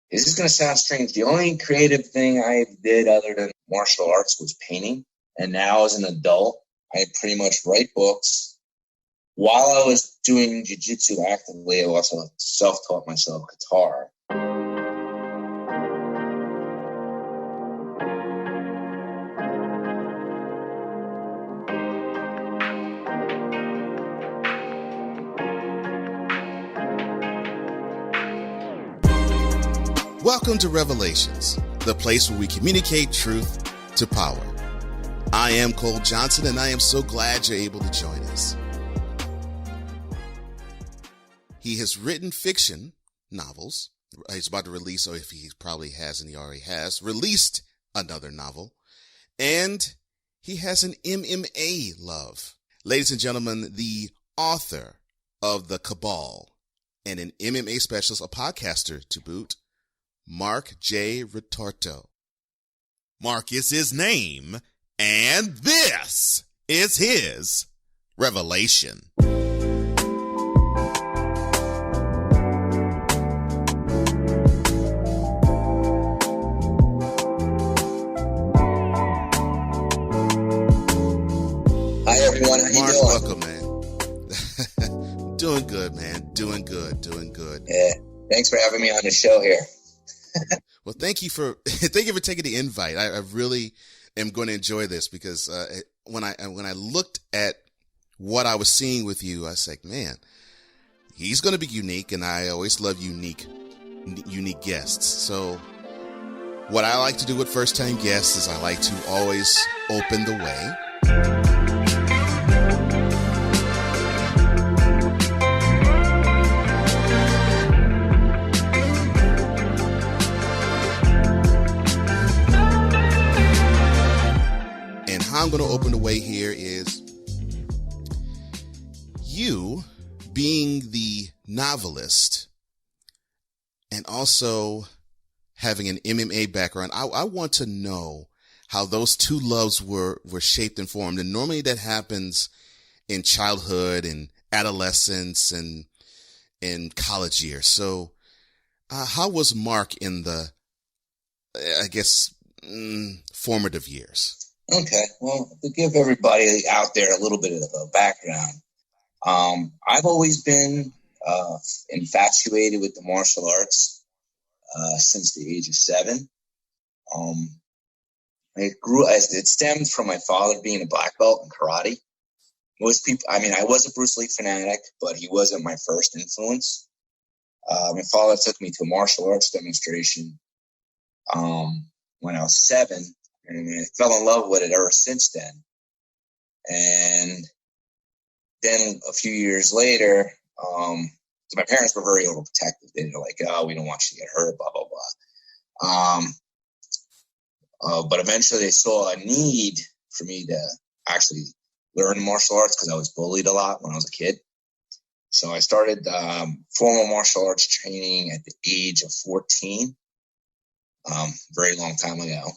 This is going to sound strange. The only creative thing I did other than martial arts was painting. And now as an adult, I pretty much write books. While I was doing jiu-jitsu actively, I also self-taught myself guitar. Welcome to Revelations, the place where we communicate truth to power. I am Cole Johnson, and I am so glad you're able to join us. He has written fiction novels. He's about to release, or if he probably hasn't, he already has, released another novel. And he has an MMA love. Ladies and gentlemen, the author of The Cabal and an MMA specialist, a podcaster to boot, Marc J. Ritorto. Marc is his name, and this is his revelation. Hi, everyone. How Marc, you doing? welcome, man. Doing good, man. Doing good. Yeah. Thanks for having me on the show here. Well, thank you for taking the invite. I really am going to enjoy this because when I looked at what I was seeing with you, I was like, man, he's going to be unique, and I always love unique guests. So what I like to do with first-time guests is I like to always open the way. How I'm going to open the way here is you being the novelist and also having an MMA background. I want to know how those two loves were shaped and formed. And normally that happens in childhood and adolescence and in college years. So how was Marc in the, formative years? Okay. Well, to give everybody out there a little bit of a background, I've always been infatuated with the martial arts since the age of 7. It stemmed from my father being a black belt in karate. Most people, I was a Bruce Lee fanatic, but he wasn't my first influence. My father took me to a martial arts demonstration when I was 7. And I fell in love with it ever since then. And then a few years later, my parents were very overprotective. They were like, "Oh, we don't want you to get hurt, blah, blah, blah." But eventually they saw a need for me to actually learn martial arts because I was bullied a lot when I was a kid. So I started formal martial arts training at the age of 14, very long time ago.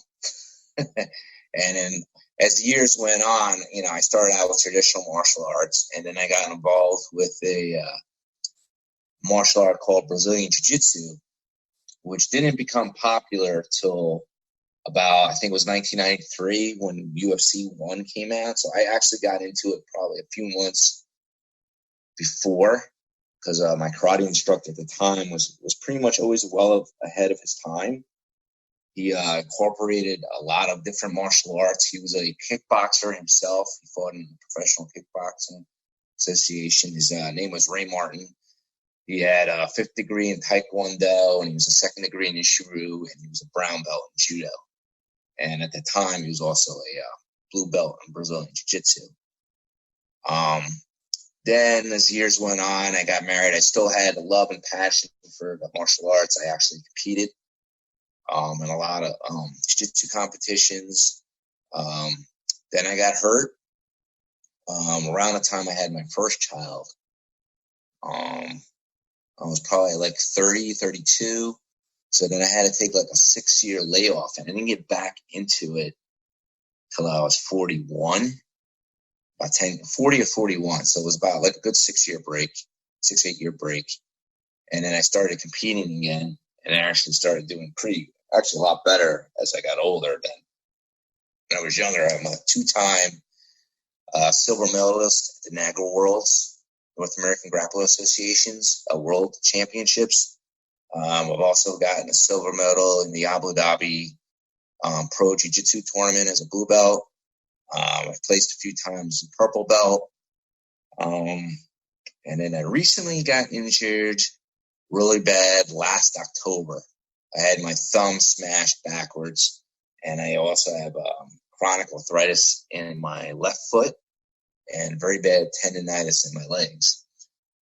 And then as the years went on, I started out with traditional martial arts, and then I got involved with a martial art called Brazilian Jiu-Jitsu, which didn't become popular till about, I think it was 1993 when UFC 1 came out. So I actually got into it probably a few months before because my karate instructor at the time was pretty much always well ahead of his time. He incorporated a lot of different martial arts. He was a kickboxer himself. He fought in the Professional Kickboxing Association. His name was Ray Martin. He had a 5th degree in Taekwondo, and he was a 2nd degree in Ishiru, and he was a brown belt in Judo. And at the time, he was also a blue belt in Brazilian Jiu-Jitsu. Then as years went on, I got married. I still had a love and passion for the martial arts. I actually competed in a lot of jiu-jitsu competitions. Then I got hurt around the time I had my first child. I was probably like 30, 32. So then I had to take like a 6-year layoff, and I didn't get back into it till I was 41, about 40 or 41. So it was about like a good 6-8 year break. And then I started competing again. and I actually started doing actually a lot better as I got older than when I was younger. I'm a 2-time silver medalist at the NAGA Worlds, North American Grappling Association's World Championships. I've also gotten a silver medal in the Abu Dhabi Pro Jiu-Jitsu tournament as a blue belt. I've placed a few times in purple belt. And then I recently got injured really bad last October. I had my thumb smashed backwards, and I also have chronic arthritis in my left foot and very bad tendonitis in my legs.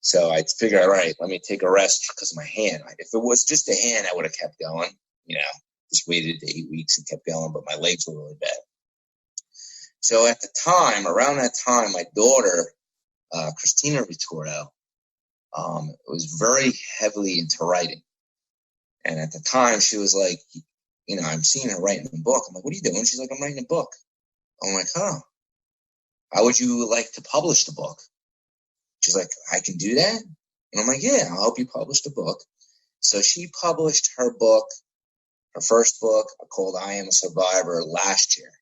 So I figured, all right, let me take a rest because of my hand. If it was just a hand, I would have kept going, just waited 8 weeks and kept going, but my legs were really bad. So at the time, around that time, my daughter, Christina Ritorto, was very heavily into writing. And at the time, she was like, I'm seeing her writing a book. I'm like, what are you doing? She's like, I'm writing a book. I'm like, how would you like to publish the book? She's like, I can do that? And I'm like, yeah, I'll help you publish the book. So she published her first book called I Am a Survivor last year.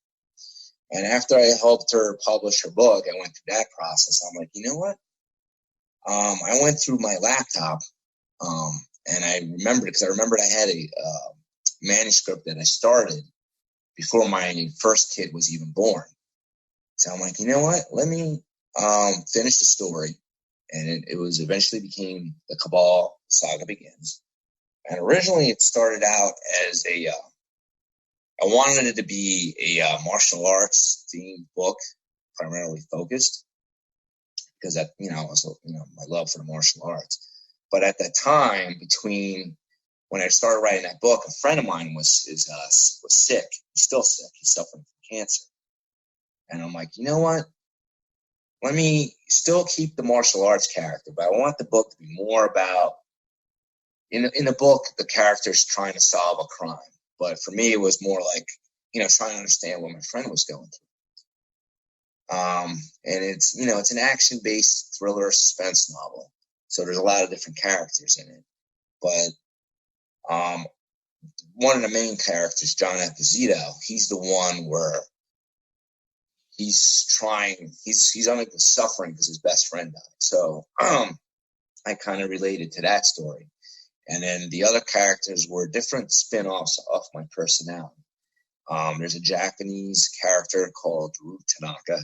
And after I helped her publish her book, I went through that process. I'm like, you know what? I went through my laptop, and I remembered, because I remembered I had a manuscript that I started before my first kid was even born. So I'm like, you know what? Let me finish the story. And it was eventually became The Cabal Saga Begins. And originally it started out as I wanted it to be a martial arts themed book, primarily focused, because that, also, my love for the martial arts. But at that time, between when I started writing that book, a friend of mine was sick. He's still sick. He's suffering from cancer. And I'm like, you know what? Let me still keep the martial arts character, but I want the book to be more about, in the book, the character's trying to solve a crime. But for me, it was more like, trying to understand what my friend was going through. And it's an action-based thriller suspense novel. So there's a lot of different characters in it. But one of the main characters, John Esposito, he's the one where he's suffering because his best friend died. So I kind of related to that story. And then the other characters were different spin-offs of my personality. There's a Japanese character called Ryu Tanaka.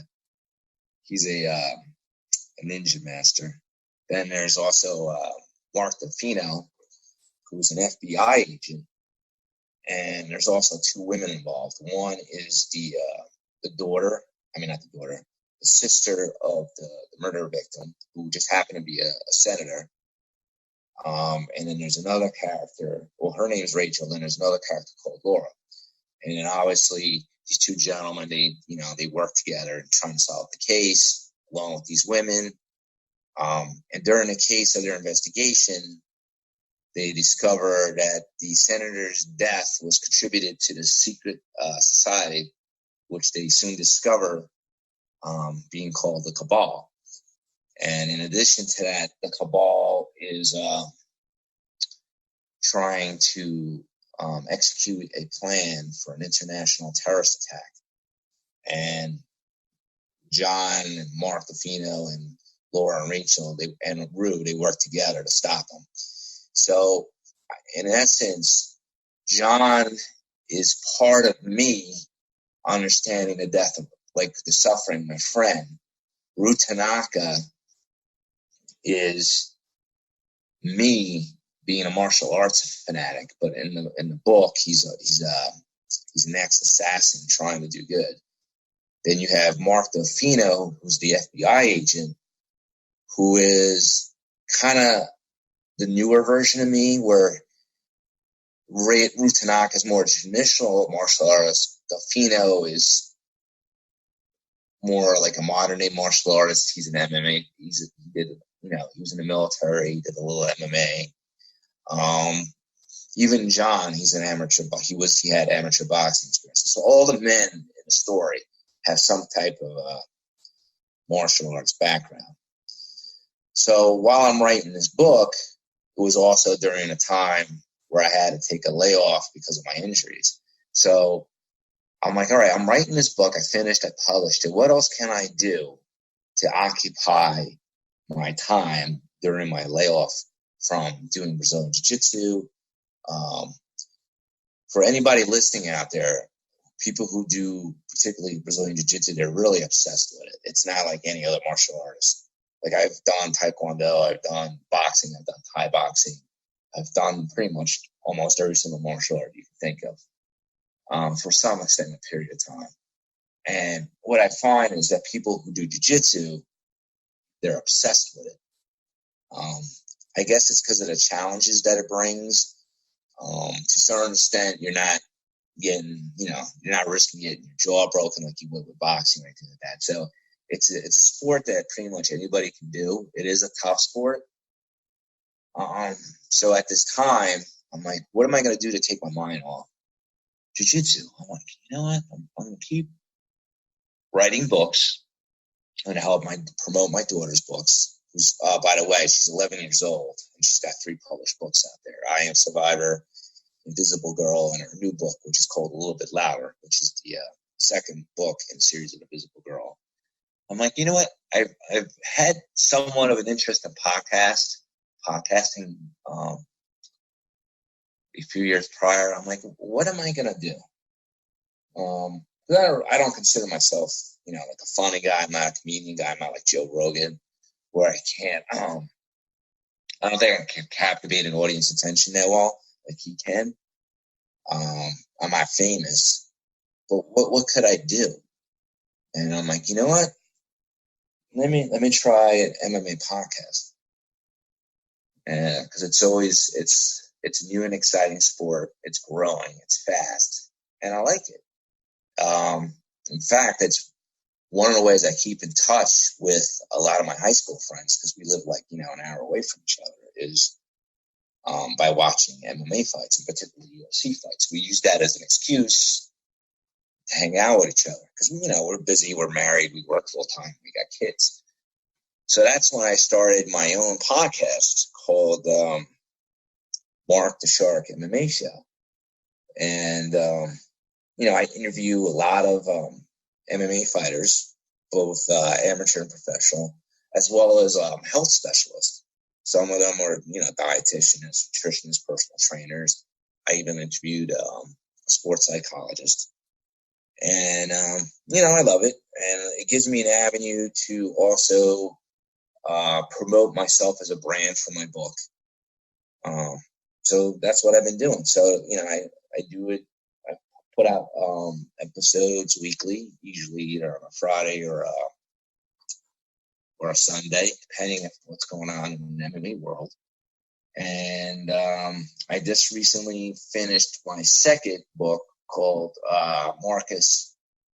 He's a ninja master. Then there's also Marc J, who's an FBI agent. And there's also 2 women involved. One is the sister of the murder victim, who just happened to be a senator. And then there's another character. Well, her name is Rachel. Then there's another character called Laura. And then obviously these 2 gentlemen, they work together trying to solve the case along with these women. And during the case of their investigation, they discover that the senator's death was contributed to the secret society, which they soon discover being called the Cabal. And in addition to that, the Cabal is trying to execute a plan for an international terrorist attack. And John and Marc J and Laura and Rachel and Rue, they work together to stop them. So in essence, John is part of me understanding the death of, the suffering of my friend. Ryu Tanaka is me being a martial arts fanatic, but in the book, he's an ex-assassin trying to do good. Then you have Marc J, who's the FBI agent, who is kind of the newer version of me, where Ryu Tanaka is more traditional martial artist. Delfino is more like a modern day martial artist. He's an MMA. He was in the military. He did a little MMA. Even John, he's an amateur, but he had amateur boxing experience. So all the men in the story have some type of martial arts background. So while I'm writing this book, it was also during a time where I had to take a layoff because of my injuries. So I'm like, all right, I'm writing this book. I finished, I published it. What else can I do to occupy my time during my layoff from doing Brazilian Jiu-Jitsu? For anybody listening out there, people who do particularly Brazilian Jiu-Jitsu, they're really obsessed with it. It's not like any other martial artist. Like I've done Taekwondo, I've done boxing, I've done Thai boxing. I've done pretty much almost every single martial art you can think of for some extended period of time. And what I find is that people who do Jiu-Jitsu, they're obsessed with it. I guess it's because of the challenges that it brings. To a certain extent, you're not risking getting your jaw broken like you would with boxing or anything like that. So it's a sport that pretty much anybody can do. It is a tough sport. So at this time, I'm like, what am I going to do to take my mind off Jiu-Jitsu? I'm like, you know what? I'm going to keep writing books. I'm going to help promote my daughter's books. Who's, by the way, she's 11 years old and she's got 3 published books out there. I Am Survivor, Invisible Girl, and her new book, which is called A Little Bit Louder, which is the second book in the series of Invisible Girl. I'm like, you know what? I've had somewhat of an interest in podcasting a few years prior. I'm like, what am I going to do? I don't consider myself, like a funny guy. I'm not a comedian guy. I'm not like Joe Rogan, where I can't, I don't think I can captivate an audience attention that well, like he can. I'm not famous, but what could I do? And I'm like, you know what? Let me try an MMA podcast. Because it's a new and exciting sport. It's growing. It's fast. And I like it. In fact, it's one of the ways I keep in touch with a lot of my high school friends, because we live an hour away from each other, is by watching MMA fights, and particularly UFC fights. We use that as an excuse to hang out with each other because, we're busy, we're married, we work full time, we got kids. So that's when I started my own podcast called Marc the Shark MMA Show. And, I interview a lot of MMA fighters, both amateur and professional, as well as health specialists. Some of them are, dietitians, nutritionists, personal trainers. I even interviewed a sports psychologist. And, I love it. And it gives me an avenue to also promote myself as a brand for my book. So that's what I've been doing. So, I do it. I put out episodes weekly, usually either on a Friday or a Sunday, depending on what's going on in the MMA world. And I just recently finished my second book called Marcus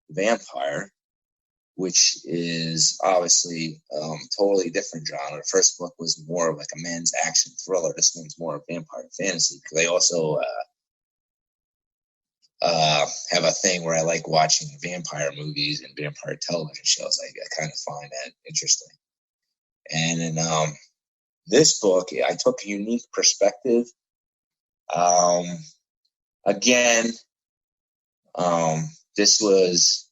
the Vampire, which is obviously totally different genre. The first book was more of like a men's action thriller. This one's more vampire fantasy, because I also have a thing where I like watching vampire movies and vampire television shows. I kind of find that interesting. And in this book, I took a unique perspective. This was,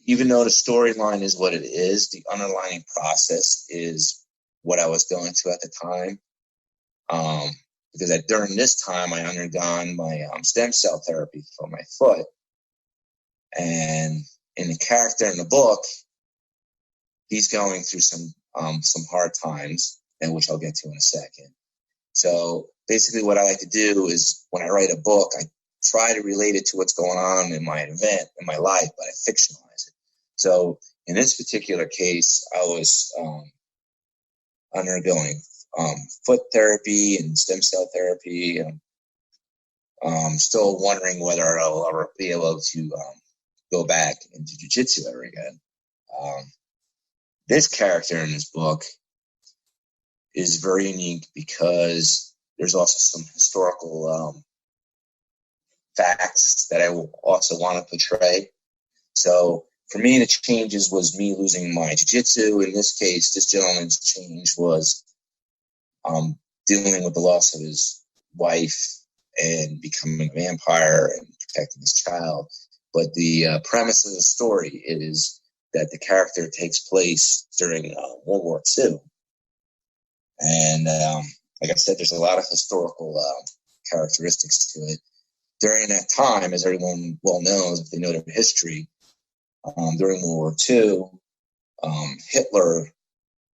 even though the storyline is what it is, the underlying process is what I was going through at the time. Because during this time, I undergone my stem cell therapy for my foot. And in the character in the book, he's going through some hard times, and which I'll get to in a second. So basically what I like to do is when I write a book, I try to relate it to what's going on in my event, in my life, but I fictionalize it. So in this particular case, I was undergoing foot therapy and stem cell therapy, and still wondering whether I'll ever be able to go back into jiu-jitsu ever again. This character in this book is very unique because there's also some historical facts that I also want to portray. So for me, the changes was me losing my jiu-jitsu. In this case, this gentleman's change was dealing with the loss of his wife and becoming a vampire and protecting his child. But the premise of the story is that the character takes place during World War II. And like I said, there's a lot of historical characteristics to it. During that time, as everyone well knows, if they know their history, during World War II, Hitler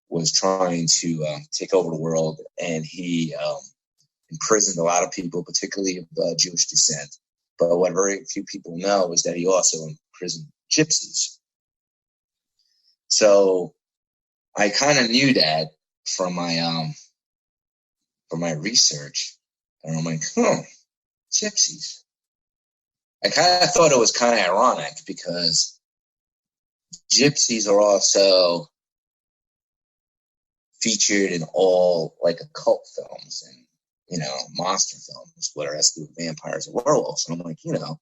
was trying to take over the world, and he imprisoned a lot of people, particularly of Jewish descent. But what very few people know is that he also imprisoned gypsies. So I kind of knew that from my research, and I'm like, gypsies. I kind of thought it was kind of ironic because gypsies are also featured in all like occult films and, you know, monster films, whether that's through vampires or werewolves. And I'm like, you know,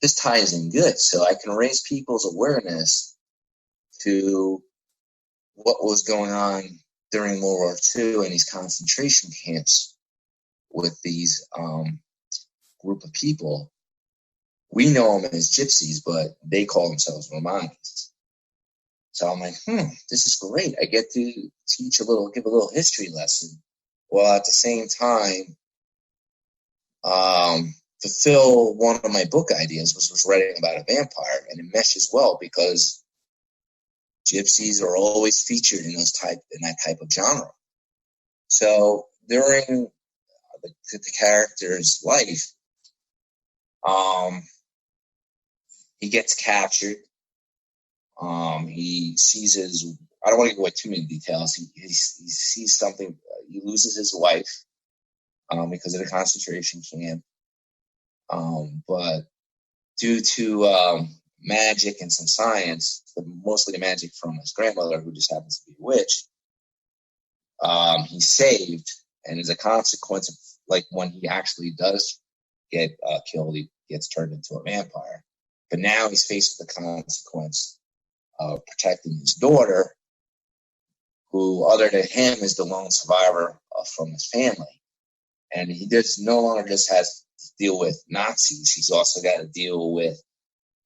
this ties in good. So I can raise people's awareness to what was going on during World War II in these concentration camps with these group of people. We know them as gypsies, but they call themselves Romanis. So I'm like, this is great. I get to give a little history lesson, while at the same time, fulfill one of my book ideas, which was writing about a vampire, and it meshes well because gypsies are always featured in that type of genre. So during the character's life, he gets captured. He sees I don't want to go into too many details. He sees something. He loses his wife because of the concentration camp. But due to magic and some science, mostly the magic from his grandmother, who just happens to be a witch, he's saved. And as a consequence of, like, when he actually does get killed, he gets turned into a vampire. But now he's faced with the consequence of protecting his daughter, who, other than him, is the lone survivor from his family. And he no longer just has to deal with Nazis. He's also got to deal with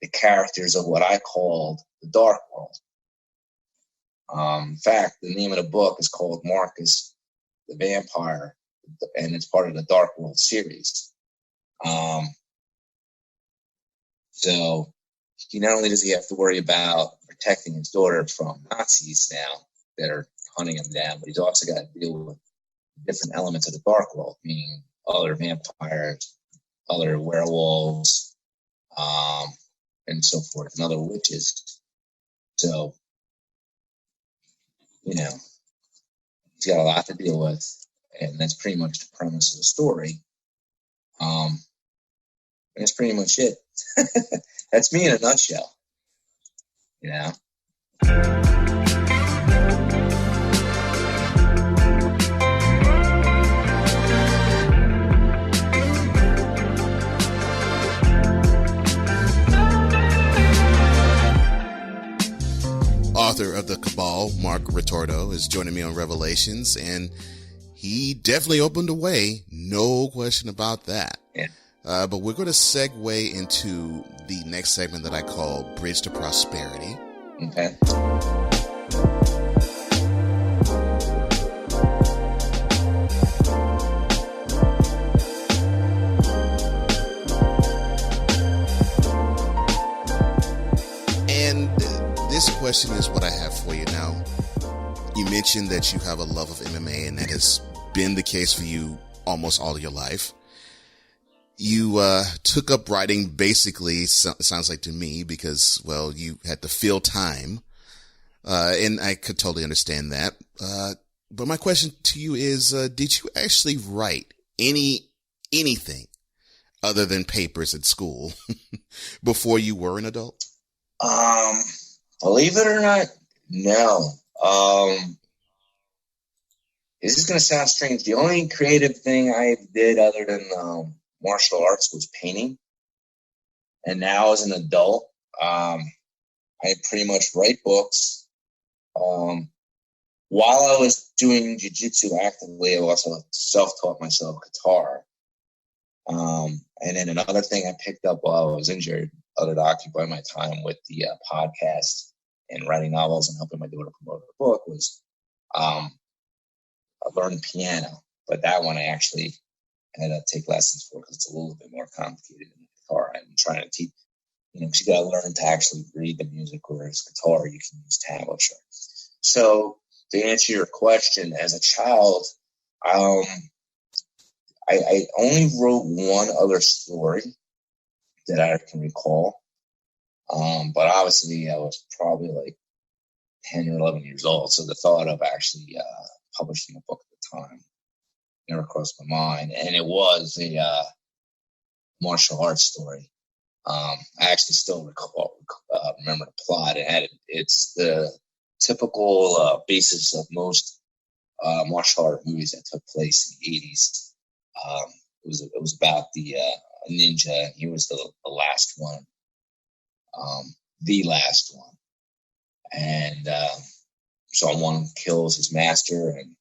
the characters of what I called the Dark World. In fact, the name of the book is called Marcus the Vampire, and it's part of the Dark World series. So not only does he have to worry about protecting his daughter from Nazis now that are hunting him down, but he's also got to deal with different elements of the Dark World, meaning other vampires, other werewolves, and so forth, and other witches. So, you know, he's got a lot to deal with, and that's pretty much the premise of the story. And that's pretty much it. That's me in a nutshell, you know. Author of the Cabal, Marc Ritorto, is joining me on Revelations, and he definitely opened a way, no question about that. Yeah. But we're going to segue into the next segment that I call Bridge to Prosperity. Okay. And this question is what I have for you now. You mentioned that you have a love of MMA, and that has been the case for you almost all of your life. You took up writing basically, sounds like to me, because, well, you had to fill time, and I could totally understand that. But my question to you is, did you actually write anything other than papers at school before you were an adult? Believe it or not, no. This is going to sound strange. The only creative thing I did other than martial arts was painting. And now as an adult, I pretty much write books. while I was doing jiu-jitsu actively, I also self-taught myself guitar. And then another thing I picked up while I was injured, other to occupy my time with the podcast and writing novels and helping my daughter promote her book, was I learned piano. But that one I actually had to take lessons for because it's a little bit more complicated than the guitar. I'm trying to teach, because you got to learn to actually read the music, whereas guitar, you can use tablature. So to answer your question, as a child, I only wrote one other story that I can recall. But obviously I was probably like 10 or 11 years old. So the thought of actually publishing a book at the time never crossed my mind. And it was a martial arts story. I actually still remember the plot. It's the typical basis of most martial art movies that took place in the 80s. It was about the ninja. He was the last one, the last one, and someone kills his master, and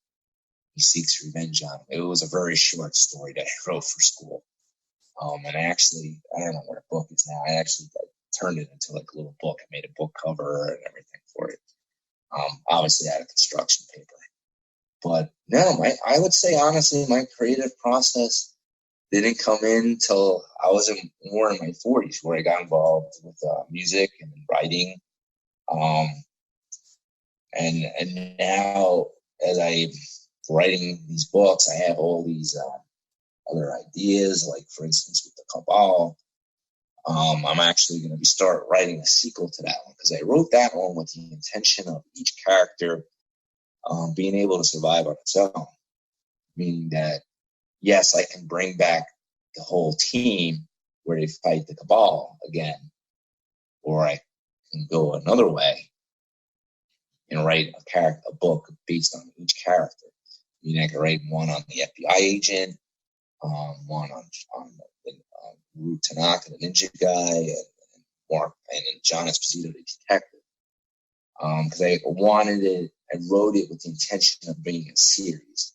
he seeks revenge on him. It was a very short story that I wrote for school. And I don't know where the book is now. I actually turned it into like a little book. I made a book cover and everything for it. Obviously out of construction paper. But no, I would say honestly, my creative process didn't come in till I was more in my 40s, where I got involved with music and writing. And now, as I'm writing these books, I have all these other ideas, like for instance with the Cabal. I'm actually going to start writing a sequel to that one, because I wrote that one with the intention of each character being able to survive on its own. Meaning that, yes, I can bring back the whole team where they fight the Cabal again, or I can go another way and write a book based on each character. I mean, I could write one on the FBI agent, one on Rue Tanaka, the ninja guy, and Mark, and John Esposito, the detective. Because I wanted it, I wrote it with the intention of being a series.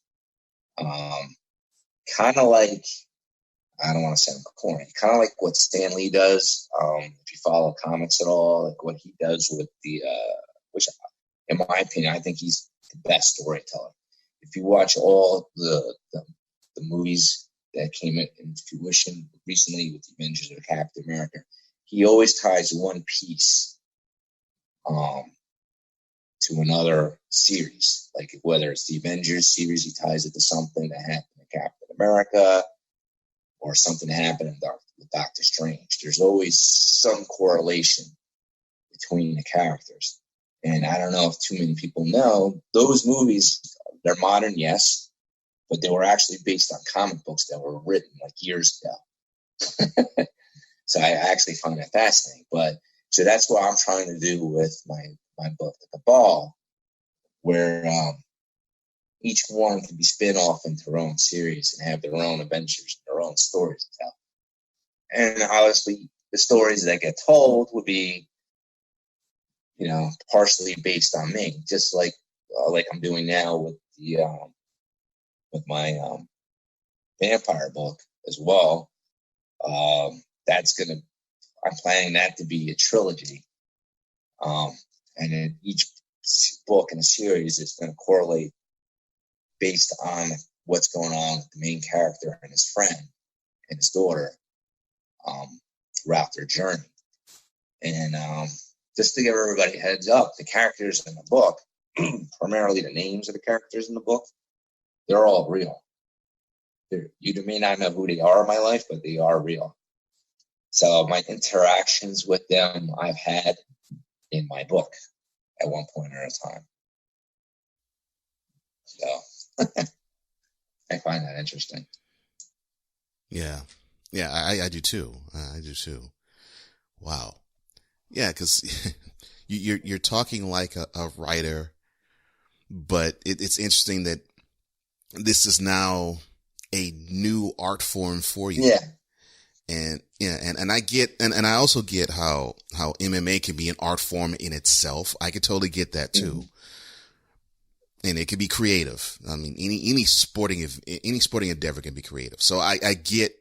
Kind of like, I don't want to sound corny, kind of like what Stan Lee does. If you follow comics at all, like what he does with the, which in my opinion, I think he's the best storyteller. If you watch all the movies that came into fruition recently with the Avengers of Captain America, he always ties one piece to another series. Like whether it's the Avengers series, he ties it to something that happened in Captain America or something that happened with Doctor Strange. There's always some correlation between the characters. And I don't know if too many people know, those movies, they're modern, yes, but they were actually based on comic books that were written like years ago. So I actually find that fascinating. So that's what I'm trying to do with my book, The Cabal, where each one can be spin off into their own series and have their own adventures, their own stories to tell. And obviously, the stories that get told would be, partially based on me, just like I'm doing now with with my vampire book as well. I'm planning that to be a trilogy. And then each book in a series is going to correlate based on what's going on with the main character and his friend and his daughter throughout their journey. And just to give everybody a heads up, the characters in the book, primarily the names of the characters in the book, they're all real. You may not know who they are in my life, but they are real. So my interactions with them I've had in my book at one point at a time. So I find that interesting. Yeah. Yeah, I do too. I do too. Wow. Yeah, because you're talking like a writer, but it's interesting that this is now a new art form for you. Yeah. And I get, and I also get how MMA can be an art form in itself. I could totally get that too. Mm-hmm. and it can be creative. I mean, any sporting endeavor can be creative. So I get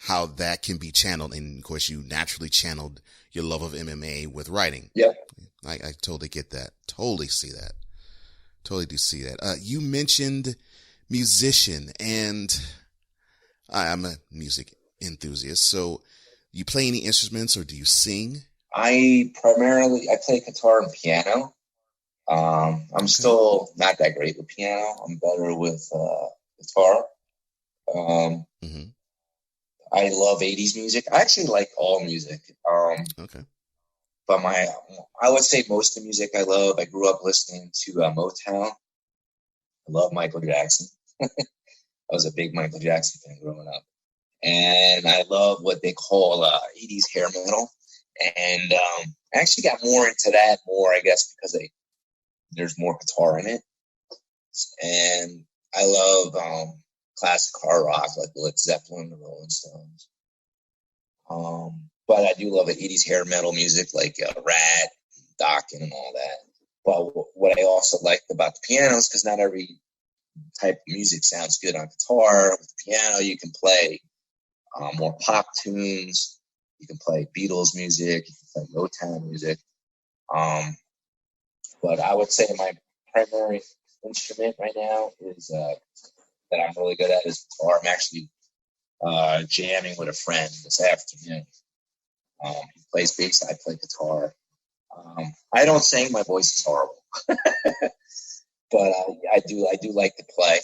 how that can be channeled. And of course, you naturally channeled your love of MMA with writing. Yep. I totally get that. Totally see that. Totally do see that. You mentioned musician, and I'm a music enthusiast. So you play any instruments, or do you sing? I play guitar and piano. I'm still not that great with piano. I'm better with guitar. Mm-hmm. I love 80s music. I actually like all music. Okay. But I would say most of the music I love, I grew up listening to Motown. I love Michael Jackson. I was a big Michael Jackson fan growing up. And I love what they call 80s hair metal. And I actually got more into that I guess, because there's more guitar in it. And I love classic hard rock, like Led Zeppelin, the Rolling Stones. But I do love 80s hair metal music, like Rat, Dokken, and all that. But what I also liked about the piano is because not every type of music sounds good on guitar. With the piano, you can play more pop tunes. You can play Beatles music. You can play Motown music. But I would say my primary instrument right now is that I'm really good at is guitar. I'm actually jamming with a friend this afternoon. He plays bass. I play guitar. I don't sing. My voice is horrible, but I do like to play.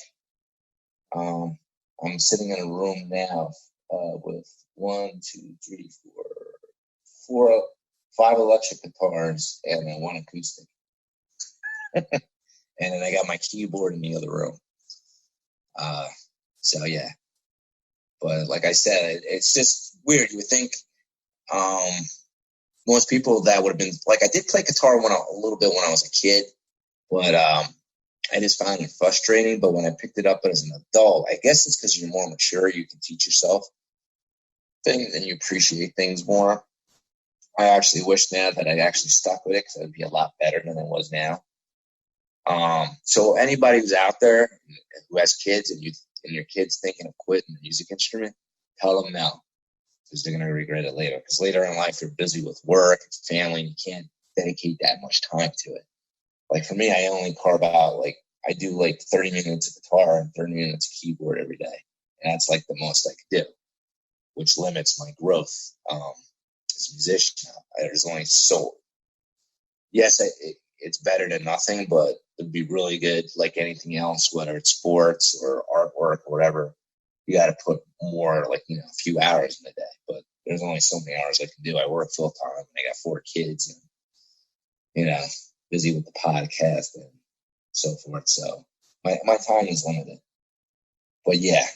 I'm sitting in a room now with 5 electric guitars and then 1 acoustic. And then I got my keyboard in the other room. So yeah, but like I said, it's just weird. You would think most people that would have been like, I did play guitar a little bit when I was a kid, but I just found it frustrating. But when I picked it up as an adult, I guess it's because you're more mature. You can teach yourself things and you appreciate things more. I actually wish now that I actually stuck with it, because it would be a lot better than it was now. So anybody who's out there who has kids and your kids thinking of quitting the music instrument, tell them no, because they're going to regret it later. Because later in life, you're busy with work and family, and you can't dedicate that much time to it. Like for me, I only carve out, like, I do like 30 minutes of guitar and 30 minutes of keyboard every day. And that's like the most I could do, which limits my growth as a musician. There's only yes, it's better than nothing, but it'd be really good, like anything else, whether it's sports or artwork or whatever. You got to put more, like, a few hours in a day. But there's only so many hours I can do. I work full time, and I got 4 kids, and busy with the podcast and so forth. So my time is limited. But yeah,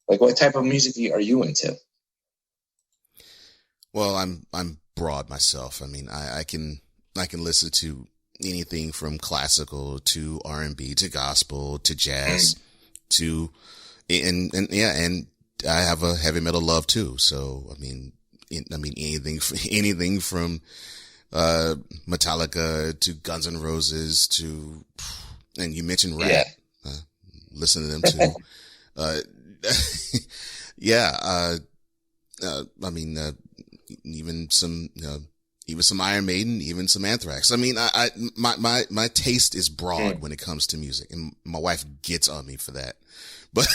like, what type of music are you into? Well, I'm broad myself. I mean, I can listen to anything from classical to R&B to gospel to jazz to and I have a heavy metal love too. So I mean anything from Metallica to Guns N' Roses to, and you mentioned Rat. Yeah. Listen to them too. I mean, even some Iron Maiden, even some Anthrax. I mean, my taste is broad when it comes to music, and my wife gets on me for that. But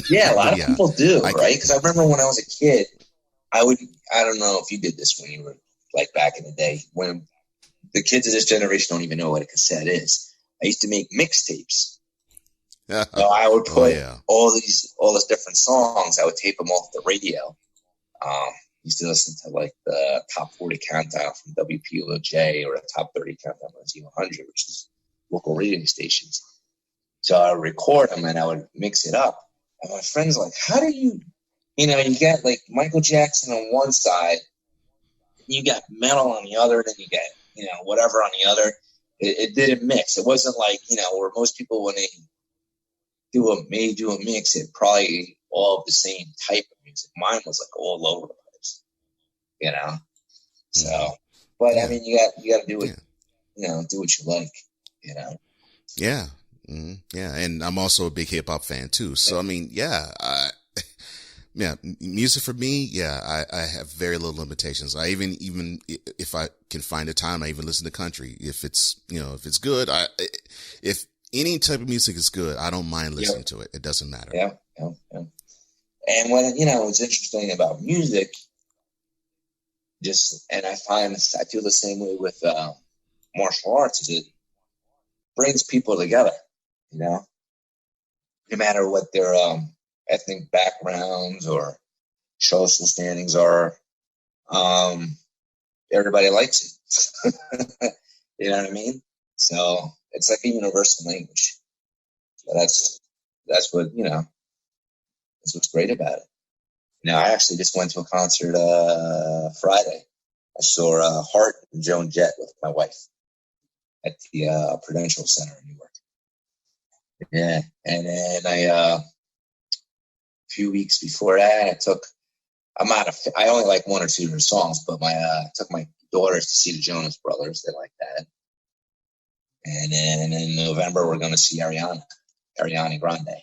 yeah, a lot of people do, right? Because I remember when I was a kid, I don't know if you did this when you were like back in the day, when the kids of this generation don't even know what a cassette is. I used to make mixtapes. So I would put all these different songs. I would tape them off the radio. Used to listen to like the top 40 countdown from WPOJ or the top 30 countdown on Z100, which is local radio stations. So I would record them and I would mix it up. And my friends were like, how do you get like Michael Jackson on one side, you got metal on the other, then you got, whatever on the other. It didn't mix. It wasn't like, where most people, when they do a mix, it probably all of the same type of music. Mine was like all over the place, So, but I mean, you got to do it, do what you like, Yeah. Yeah, and I'm also a big hip hop fan too. So I mean, yeah, music for me, yeah, I have very little limitations. I even if I can find a time, I even listen to country. If it's, if it's good, if any type of music is good, I don't mind listening to it. It doesn't matter. Yeah. And when, what's interesting about music, and I feel the same way with martial arts, is it brings people together, no matter what their ethnic backgrounds or social standings are. Everybody likes it. You know what I mean? So it's like a universal language. So that's what, that's what's great about it. I actually just went to a concert Friday. I saw Hart and Joan Jett with my wife at the Prudential Center in Newark. Yeah, and then a few weeks before that, I only like one or two of their songs, but I took my daughters to see the Jonas Brothers. They like that. And then in November, we're going to see Ariana Grande.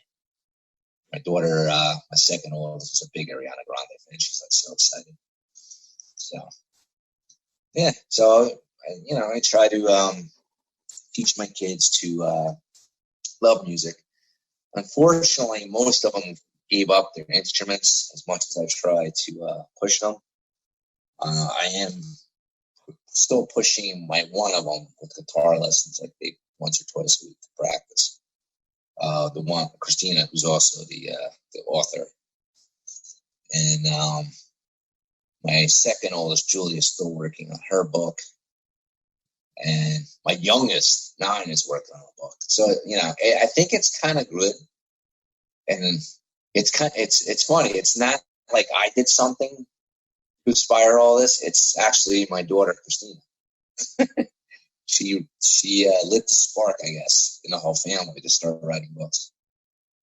My daughter, my second oldest, is a big Ariana Grande fan. She's like so excited. So, yeah. So, I try to teach my kids to love music. Unfortunately, most of them gave up their instruments as much as I tried to push them. I am still pushing one of them with guitar lessons, like once or twice a week to practice. The one, Christina, who's also the author. And my second oldest, Julie, is still working on her book. And my youngest, 9, is working on a book. So, I think it's kind of good. And it's funny. It's not like I did something to inspire all this. It's actually my daughter, Christina. She lit the spark, I guess, in the whole family to start writing books.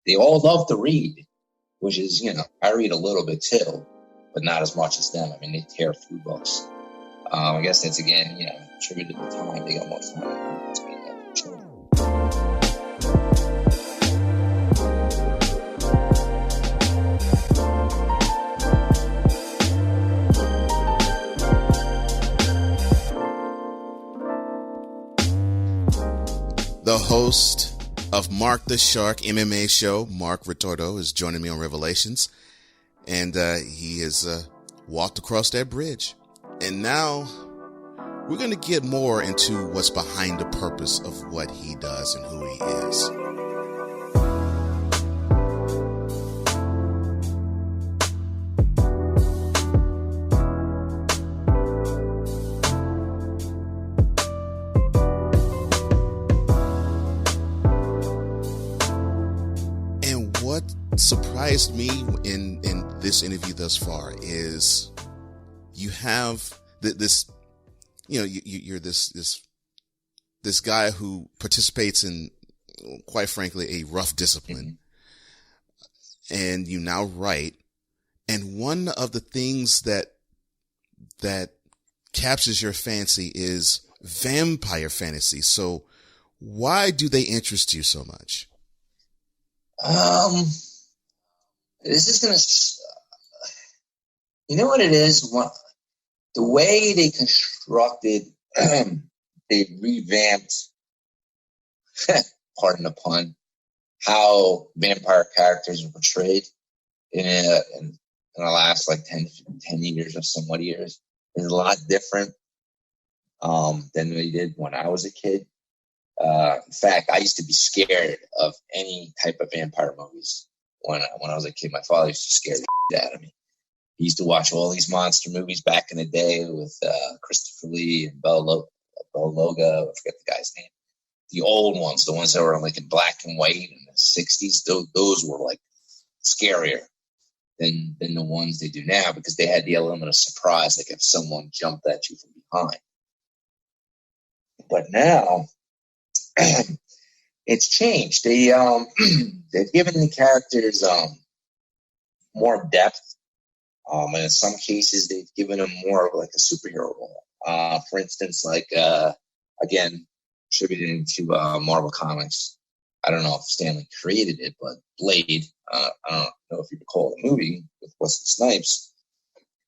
They all love to read, which is, I read a little bit too, but not as much as them. I mean, they tear through books. I guess that's, again, attributed to the time. They got more time to be children. The host of Mark the Shark MMA show, Marc Ritorto, is joining me on Revelations. And he has walked across that bridge. And now we're going to get more into what's behind the purpose of what he does and who he is. Surprised me in this interview thus far is you have this, you're this guy who participates in, quite frankly, a rough discipline, and you now write. And one of the things that captures your fancy is vampire fantasy. So why do they interest you so much? This is going to, you know what it is? The way they constructed, they revamped, pardon the pun, how vampire characters are portrayed in the last like 10 years or somewhat years is a lot different than they did when I was a kid. In fact, I used to be scared of any type of vampire movies. When I was a kid, my father used to scare the shit out of me. He used to watch all these monster movies back in the day with Christopher Lee and Bela Lugosi. I forget the guy's name. The old ones, the ones that were like in black and white in the 60s, those were like scarier than the ones they do now, because they had the element of surprise, like if someone jumped at you from behind. But now it's changed. They've given the characters more depth. And in some cases, they've given them more of like a superhero role. For instance, like, again, attributing to Marvel Comics, I don't know if Stanley created it, but Blade, I don't know if you recall the movie with Wesley Snipes,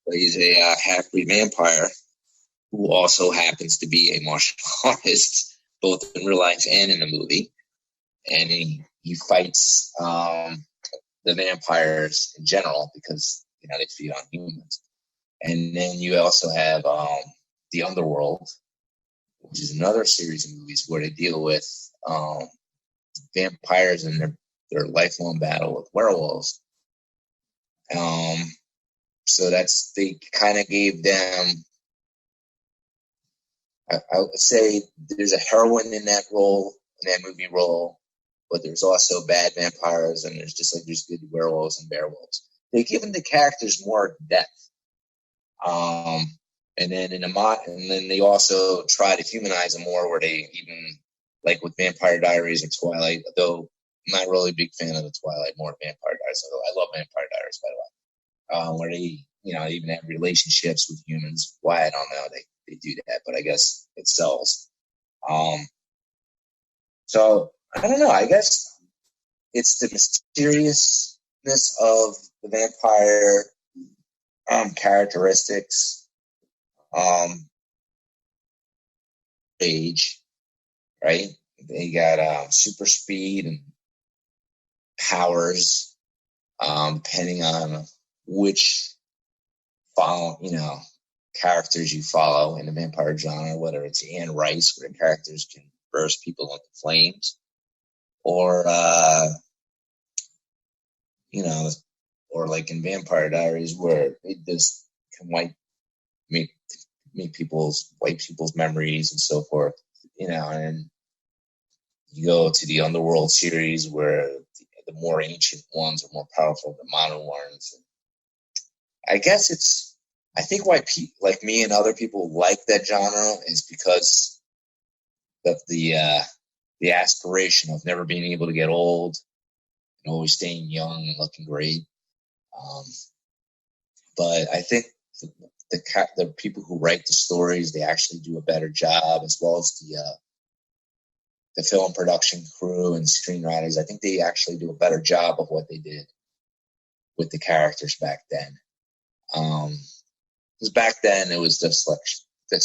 but he's a half-breed vampire who also happens to be a martial artist, both in real life and in the movie. And he fights the vampires in general because, they feed on humans. And then you also have The Underworld, which is another series of movies where they deal with vampires and their lifelong battle with werewolves. So they kind of gave them, I would say there's a heroine in that movie role, but there's also bad vampires, and there's good werewolves and werewolves. They've given the characters more depth. And then they also try to humanize them more, where they even, like with Vampire Diaries or Twilight, though I'm not really a big fan of the Twilight, more Vampire Diaries, although I love Vampire Diaries, by the way, where they, even have relationships with humans. Why, I don't know, they do that, but I guess it sells. So, I don't know, I guess it's the mysteriousness of the vampire characteristics, age, right? They got super speed and powers, depending on which characters you follow in the vampire genre, whether it's Anne Rice, where the characters can burst people into flames, or or like in Vampire Diaries, where they just can wipe people's memories and so forth, and you go to the Underworld series where the more ancient ones are more powerful than modern ones. And I think why like me and other people like that genre is because of the aspiration of never being able to get old and always staying young and looking great. But I think the people who write the stories, they actually do a better job, as well as the film production crew and screenwriters. I think they actually do a better job of what they did with the characters back then. Because back then it was just like to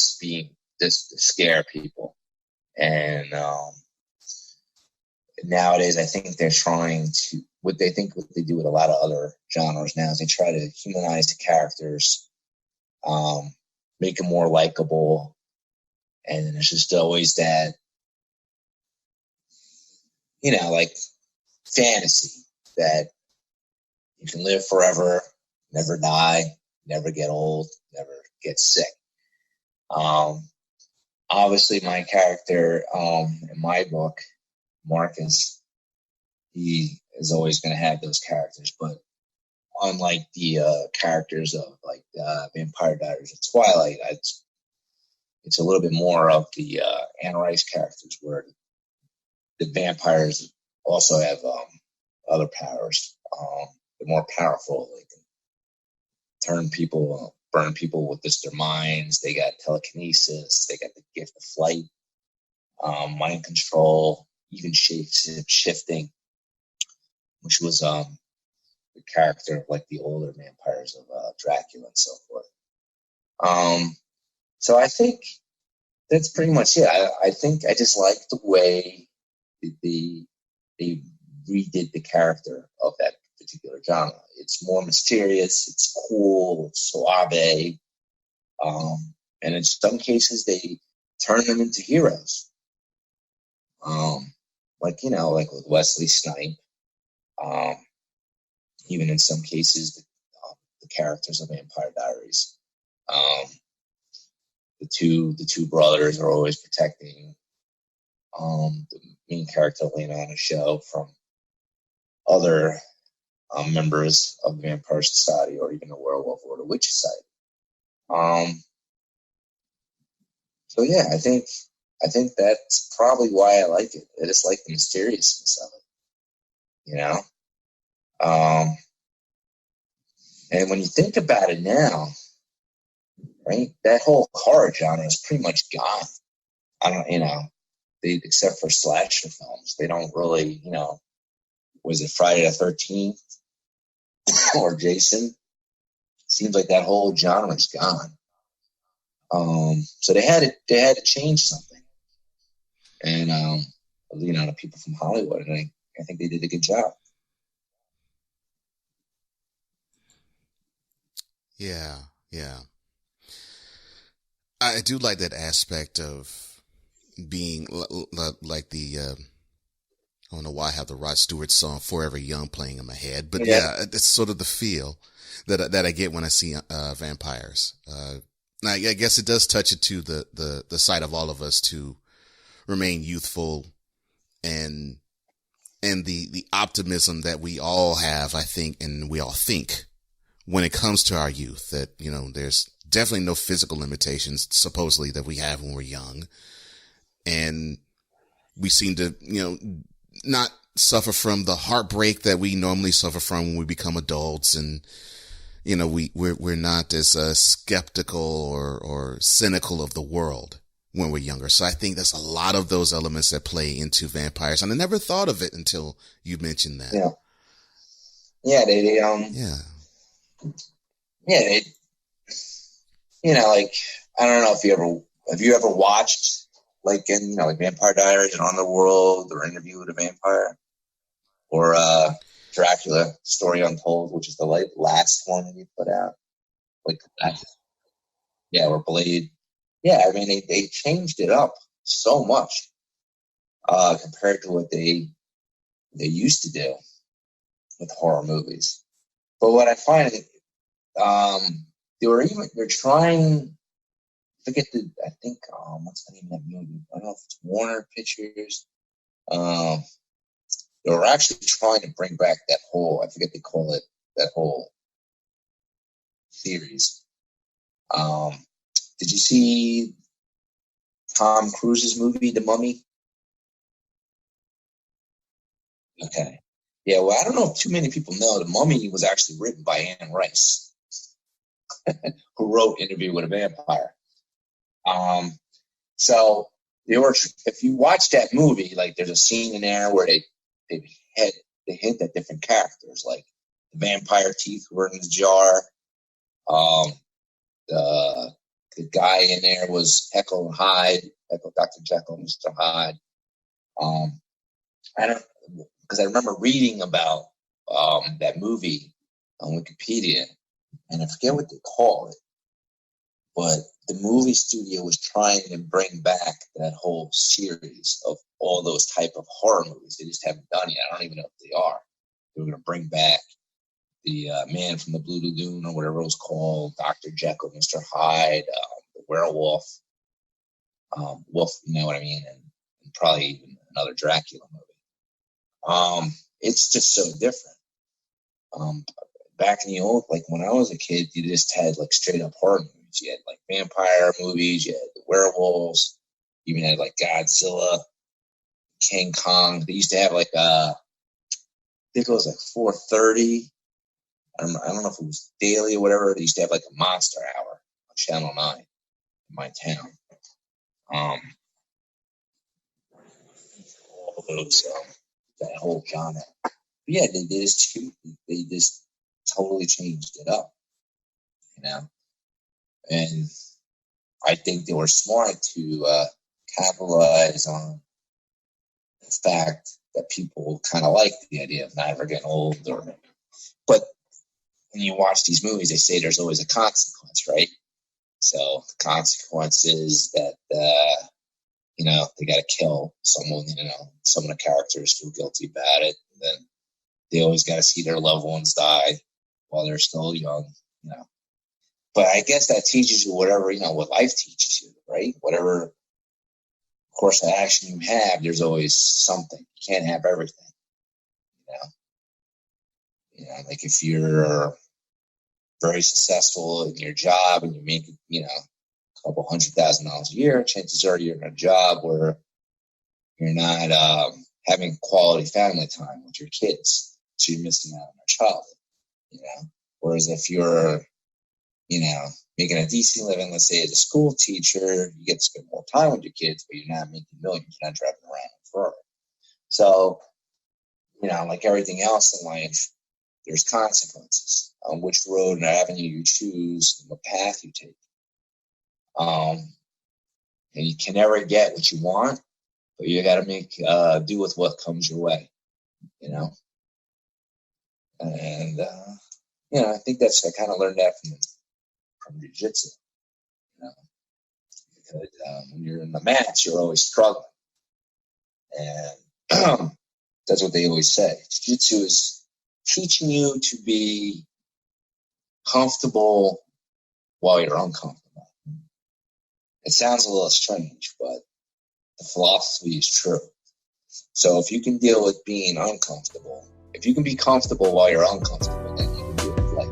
scare people, and nowadays I think they're trying to what they do with a lot of other genres now is they try to humanize the characters, make them more likable, and it's just always that like fantasy that you can live forever, never die, never get old, never get sick. Obviously, my character in my book, Marcus, he is always going to have those characters, but unlike the characters of like Vampire Diaries or Twilight, it's a little bit more of the Anne Rice characters, where the vampires also have other powers. They're more powerful. They can burn people with just their minds. They got telekinesis. They got the gift of flight, mind control, even shape-shifting, which was the character of like the older vampires of Dracula and so forth. So I think that's pretty much it. I think I just like the way they redid the character of that particular genre. It's more mysterious, it's cool, it's suave, and in some cases they turn them into heroes. Like with Wesley Snipes. Even in some cases, the characters of Vampire Diaries. The two brothers are always protecting the main character, Lena, on the show from other members of the Vampire Society, or even the Werewolf or the Witch Society. So yeah, I think that's probably why I like it. I just like the mysteriousness of it, and when you think about it now, right, that whole horror genre is pretty much gone. I don't, they, except for slasher films, they don't really, was it Friday the 13th or Jason? Seems like that whole genre's gone. So they had to change something. And, the people from Hollywood, and I think they did a good job. Yeah. I do like that aspect of being like the, I don't know why I have the Rod Stewart song Forever Young playing in my head, but yeah, it's sort of the feel that I get when I see, vampires. I guess it does touch it to the side of all of us to remain youthful and the optimism that we all have, I think, and we all think when it comes to our youth, that, there's definitely no physical limitations supposedly that we have when we're young. And we seem to, not suffer from the heartbreak that we normally suffer from when we become adults. And, we're not as skeptical or cynical of the world when we're younger. So I think there's a lot of those elements that play into vampires. And I never thought of it until you mentioned that. Yeah. Yeah. They like, I don't know if have you ever watched like Vampire Diaries and On the World or Interview with a Vampire or, Dracula Story Untold, which is the last one that you put out. Or Blade. Yeah. I mean, they changed it up so much, compared to what they used to do with horror movies. But what I find, they're trying, I think, what's the name of that movie? I don't know if it's Warner Pictures. They were actually trying to bring back that whole, I forget they call it, that whole series. Did you see Tom Cruise's movie, The Mummy? Okay. Yeah, well, I don't know if too many people know The Mummy was actually written by Anne Rice, who wrote Interview with a Vampire. So if you watch that movie, like there's a scene in there where they hint at different characters, like the vampire teeth were in the jar. The guy in there was Jekyll and Hyde, Dr. Jekyll and Mr. Hyde. Because I remember reading about that movie on Wikipedia, and I forget what they call it, but the movie studio was trying to bring back that whole series of all those type of horror movies. They just haven't done yet. I don't even know if they are. They were going to bring back the Man from the Blue Lagoon or whatever it was called, Dr. Jekyll, Mr. Hyde, the werewolf, Wolf, you know what I mean, and probably even another Dracula movie. It's just so different. Back in the old, like when I was a kid, you just had like straight up horror movies. You had like vampire movies, you had the werewolves, you even had like Godzilla, King Kong. They used to have like I think it was like 4:30. I don't know if it was daily or whatever. They used to have like a monster hour on Channel 9 in my town. All those, that whole genre. But yeah, they just totally changed it up, and I think they were smart to capitalize on the fact that people kind of like the idea of never getting old. But when you watch these movies, they say there's always a consequence, right? So the consequence is that they got to kill someone. Some of the characters feel guilty about it, and then they always got to see their loved ones die while they're still young. But I guess that teaches you whatever, what life teaches you, right? Whatever course of action you have, there's always something. You can't have everything, like if you're very successful in your job and you make, a couple $100,000 a year, chances are you're in a job where you're not having quality family time with your kids. So you're missing out on their childhood, Whereas if you're, making a decent living, let's say as a school teacher, you get to spend more time with your kids, but you're not making millions, you're not driving around forever. So, like everything else in life, there's consequences on which road and avenue you choose and what path you take. And you can never get what you want, but you got to make do with what comes your way, And I think I kind of learned that from jiu-jitsu, because when you're in the mats, you're always struggling, and that's what they always say. Jiu-jitsu is teaching you to be comfortable while you're uncomfortable. It sounds a little strange, but the philosophy is true. So if you can deal with being uncomfortable, if you can be comfortable while you're uncomfortable, then you can deal with life.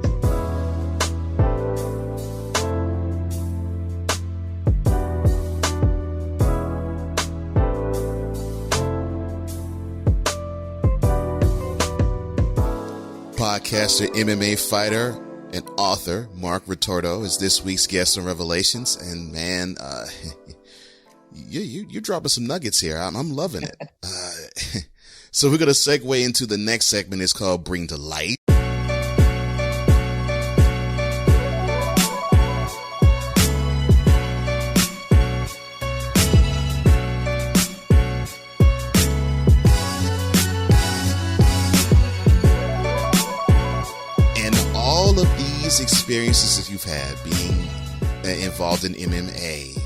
Podcaster, MMA fighter, and author Marc Ritorto is this week's guest on Revelations. And man, you're dropping some nuggets here. I'm loving it. So we're going to segue into the next segment. It's called Bring to Light. Experiences that you've had being involved in MMA,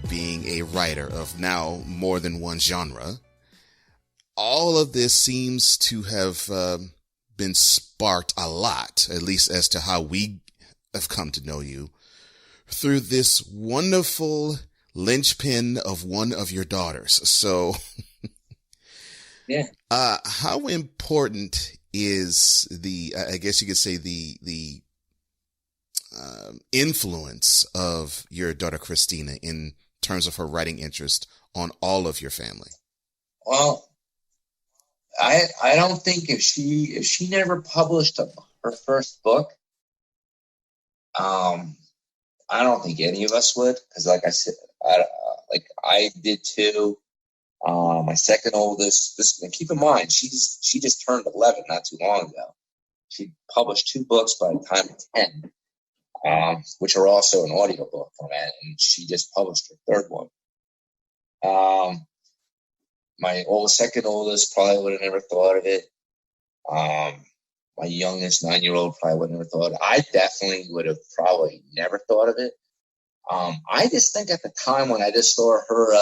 being a writer of now more than one genre, all of this seems to have been sparked a lot, at least as to how we have come to know you, through this wonderful linchpin of one of your daughters. So, yeah, how important is I guess you could say the influence of your daughter Christina in terms of her writing interest on all of your family? Well, I don't think if she never published her first book, I don't think any of us would, because like I said, I did too. My second oldest, and keep in mind, she just turned 11 not too long ago. She published 2 books by the time of 10, which are also an audiobook format, and she just published her 3rd one. My second oldest probably would have never thought of it. My youngest 9-year-old probably would have never thought of it. I definitely would have probably never thought of it. I just think at the time when I just saw her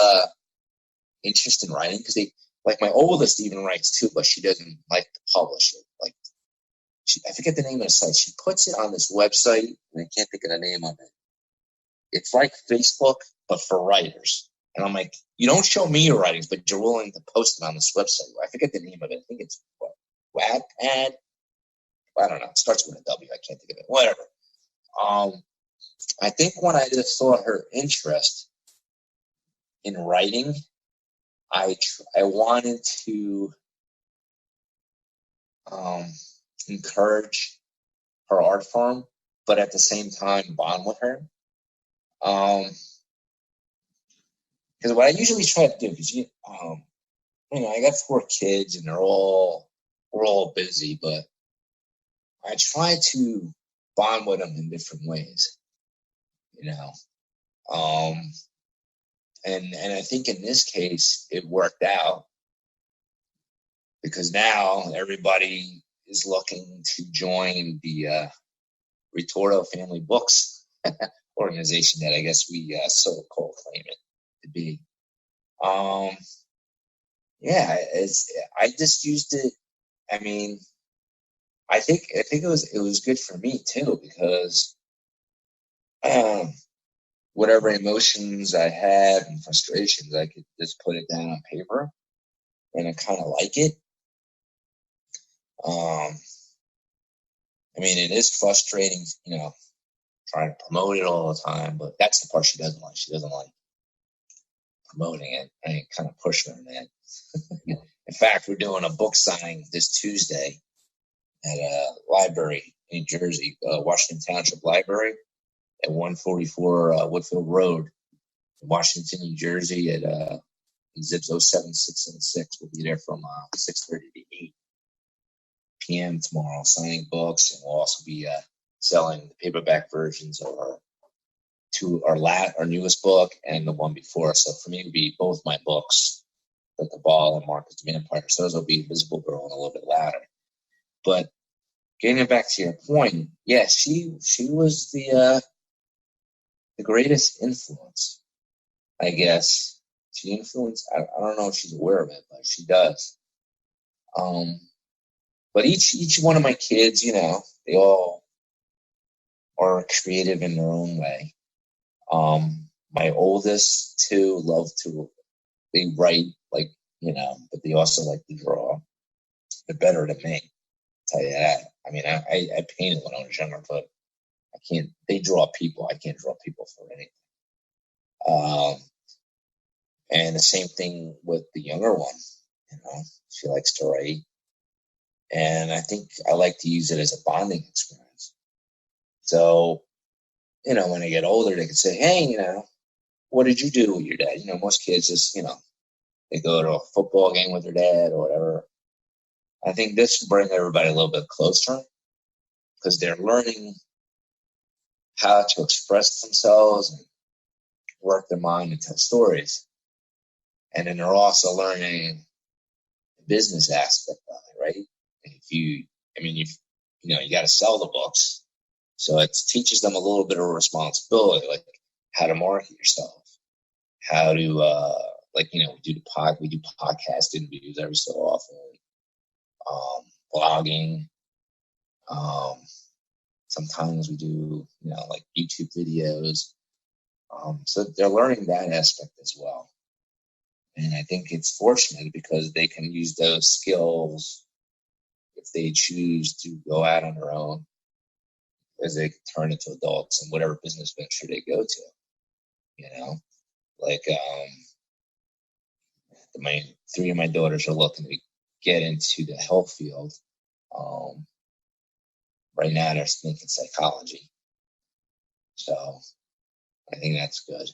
interest in writing, because like my oldest even writes too, but she doesn't like to publish it. Like I forget the name of the site. She puts it on this website, and I can't think of the name of it. It's like Facebook, but for writers. And I'm like, you don't show me your writings, but you're willing to post it on this website. I forget the name of it. I think it's Wattpad. I don't know. It starts with a W. I can't think of it. Whatever. I think when I just saw her interest in writing, I wanted to encourage her art form, but at the same time bond with her. Because what I usually try to do, because I got 4 kids and we're all busy, but I try to bond with them in different ways, And I think in this case, it worked out, because now everybody is looking to join the Ritorto Family Books organization that I guess we so-called claim it to be. I just used it. I mean, I think it was good for me too, because whatever emotions I had and frustrations, I could just put it down on paper, and I kind of like it. It is frustrating, trying to promote it all the time, but that's the part she doesn't like. She doesn't like promoting it. I kind of push her in that. In fact, we're doing a book signing this Tuesday, at a library in New Jersey, Washington Township Library at 144 Woodfield Road, Washington, New Jersey at zips 07676. We'll be there from 6:30 to 8 p.m. tomorrow, signing books, and we'll also be selling the paperback versions of our newest book and the one before. So for me, it would be both my books, like Cabal and Marc J. So those will be Invisible Girl and a little bit louder. But getting back to your point, yeah, she was the greatest influence, I guess. She influenced. I don't know if she's aware of it, but she does. But each one of my kids, they all are creative in their own way. My oldest two they write, but they also like to draw. They're better than me, I'll tell you that. I mean, I painted when I was younger, but I can't. They draw people. I can't draw people for anything. And the same thing with the younger one. She likes to write, and I think I like to use it as a bonding experience. So, when they get older, they can say, "Hey, what did you do with your dad?" Most kids just, they go to a football game with their dad or whatever. I think this will bring everybody a little bit closer because they're learning how to express themselves and work their mind and tell stories. And then they're also learning the business aspect of it, right? And you got to sell the books. So it teaches them a little bit of responsibility, like how to market yourself, how to, we do podcast interviews every so often, blogging. Sometimes we do, YouTube videos. So they're learning that aspect as well. And I think it's fortunate because they can use those skills if they choose to go out on their own as they turn into adults in whatever business venture they go to. Three of my daughters are looking to get into the health field. Right now they're thinking psychology. So I think that's good.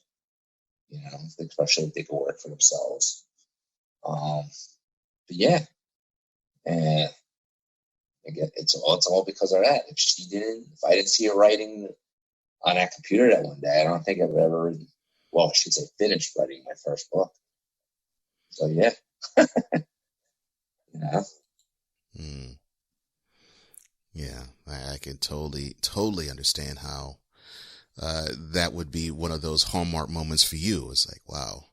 Especially if they can work for themselves. But yeah, and again, it's all because of that. If I didn't see her writing on that computer that one day, I don't think I've ever, I should say, finished writing my first book. So yeah, Yeah, I can totally understand how that would be one of those hallmark moments for you. It's like, wow,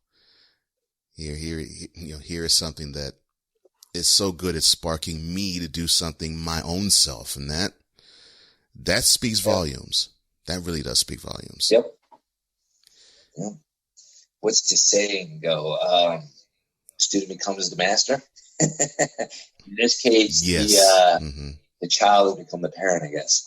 here is something that is so good at sparking me to do something my own self, and that speaks volumes. That really does speak volumes. Yep. What's the saying go? Student becomes the master. In this case, yes. The child has become the parent, I guess.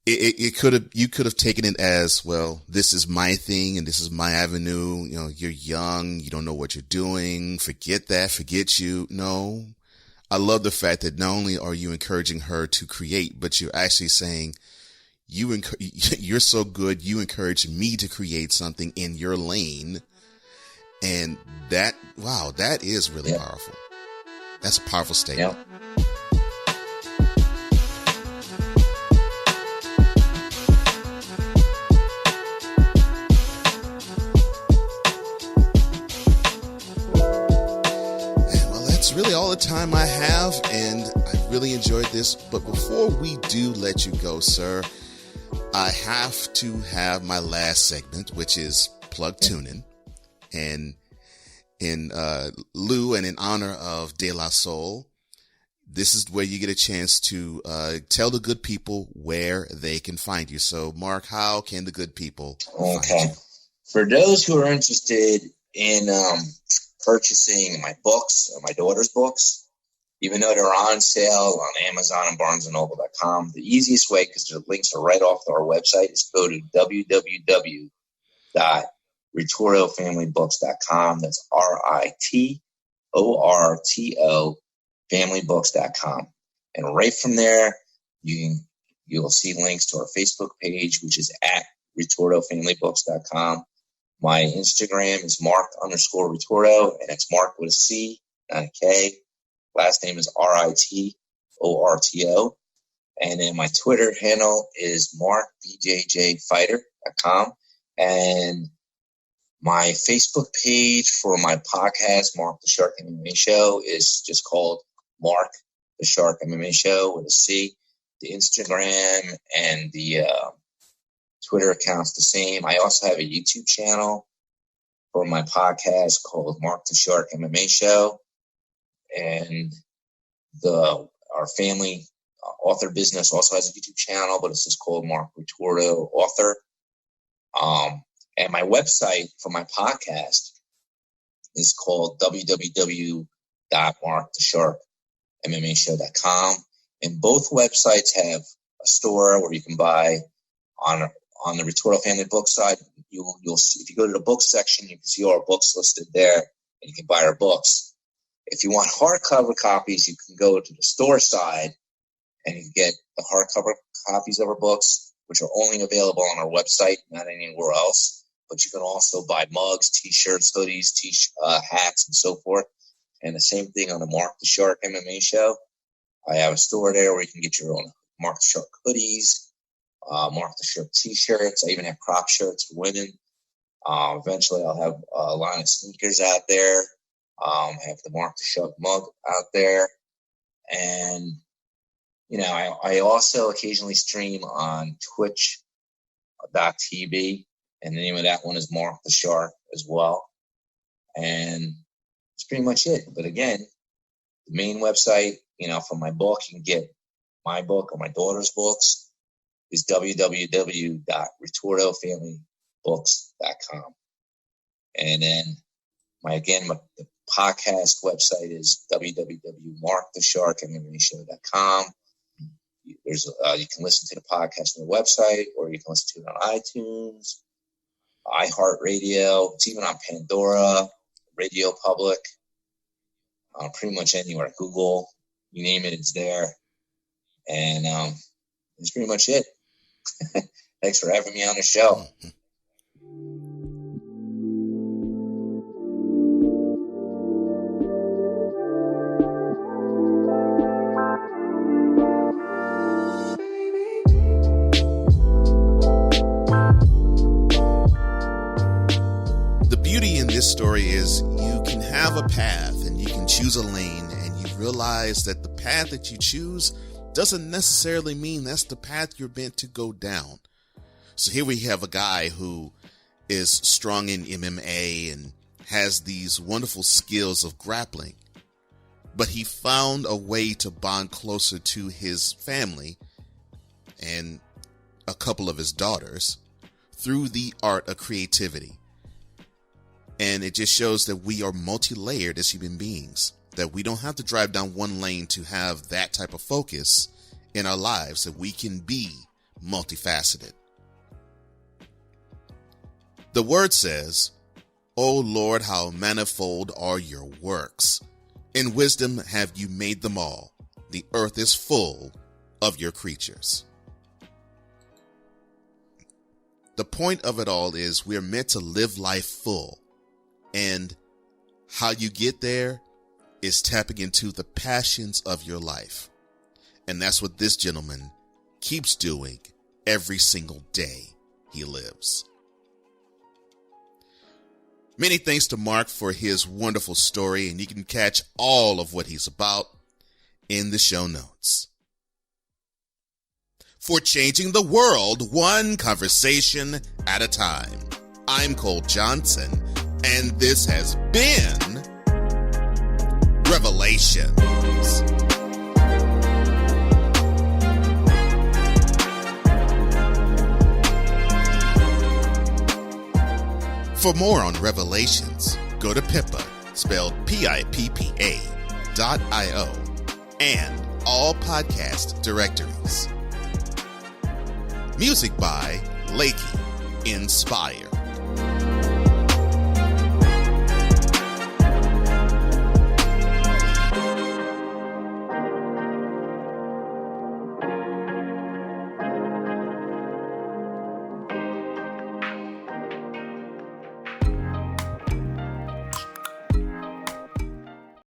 You could have taken it as, well, this is my thing and this is my avenue. You're young. You don't know what you're doing. Forget that. Forget you. No, I love the fact that not only are you encouraging her to create, but you're actually saying you're so good. You encourage me to create something in your lane. And that is really powerful. That's a powerful statement. Yep. Really all the time I have, and I really enjoyed this. But before we do let you go, sir, I have to have my last segment, which is Plug Tuning. And in lieu and in honor of De La Soul, this is where you get a chance to tell the good people where they can find you. So, Marc, how can the good people find you? For those who are interested in purchasing my books, or my daughter's books, even though they're on sale on Amazon and BarnesandNoble.com, the easiest way, because the links are right off our website, is go to www.ritortofamilybooks.com. That's RITORTO familybooks.com. And right from there, you'll see links to our Facebook page, which is at RitortoFamilyBooks.com. My Instagram is Marc_Ritorto, and it's Marc with a C, not a K. Last name is Ritorto. And then my Twitter handle is MarcBJJFighter.com. And my Facebook page for my podcast, Marc the Shark MMA Show, is just called Marc the Shark MMA Show with a C. The Instagram and the Twitter account's the same. I also have a YouTube channel for my podcast called Marc the Shark MMA Show. And our family author business also has a YouTube channel, but it's just called Marc Ritorto Author. And my website for my podcast is called www.marcthesharkmmashow.com. And both websites have a store where you can buy on the Ritorto Family Book side. You'll see, if you go to the book section, you can see all our books listed there, and you can buy our books. If you want hardcover copies, you can go to the store side and you can get the hardcover copies of our books, which are only available on our website, not anywhere else. But you can also buy mugs, T-shirts, hoodies, hats, and so forth. And the same thing on the Marc the Shark MMA Show. I have a store there where you can get your own Marc the Shark hoodies, Marc the Shark T-shirts. I even have crop shirts for women. Eventually, I'll have a line of sneakers out there. I have the Marc the Shark mug out there. And, I also occasionally stream on Twitch.tv. And the name of that one is Marc the Shark as well. And that's pretty much it. But again, the main website, for my book, you can get my book or my daughter's books, is www.ritortofamilybooks.com. And then the podcast website is www.marcthesharkmmashow.com. You can listen to the podcast on the website, or you can listen to it on iTunes, iHeartRadio. It's even on Pandora, Radio Public, pretty much anywhere. Google, you name it, it's there. And that's pretty much it. Thanks for having me on the show. This story is you can have a path and you can choose a lane, and you realize that the path that you choose doesn't necessarily mean that's the path you're meant to go down. So here we have a guy who is strong in MMA and has these wonderful skills of grappling, but he found a way to bond closer to his family and a couple of his daughters through the art of creativity. And it just shows that we are multi-layered as human beings, that we don't have to drive down one lane to have that type of focus in our lives, that we can be multifaceted. The word says, "O Lord, how manifold are your works. In wisdom have you made them all. The earth is full of your creatures." The point of it all is we're meant to live life full. And how you get there is tapping into the passions of your life. And that's what this gentleman keeps doing every single day he lives. Many thanks to Marc for his wonderful story, and you can catch all of what he's about in the show notes. For changing the world one conversation at a time, I'm Cole Johnson, and this has been Revelations. For more on Revelations, go to Pippa, spelled PIPPA.io, and all podcast directories. Music by Lakey Inspire.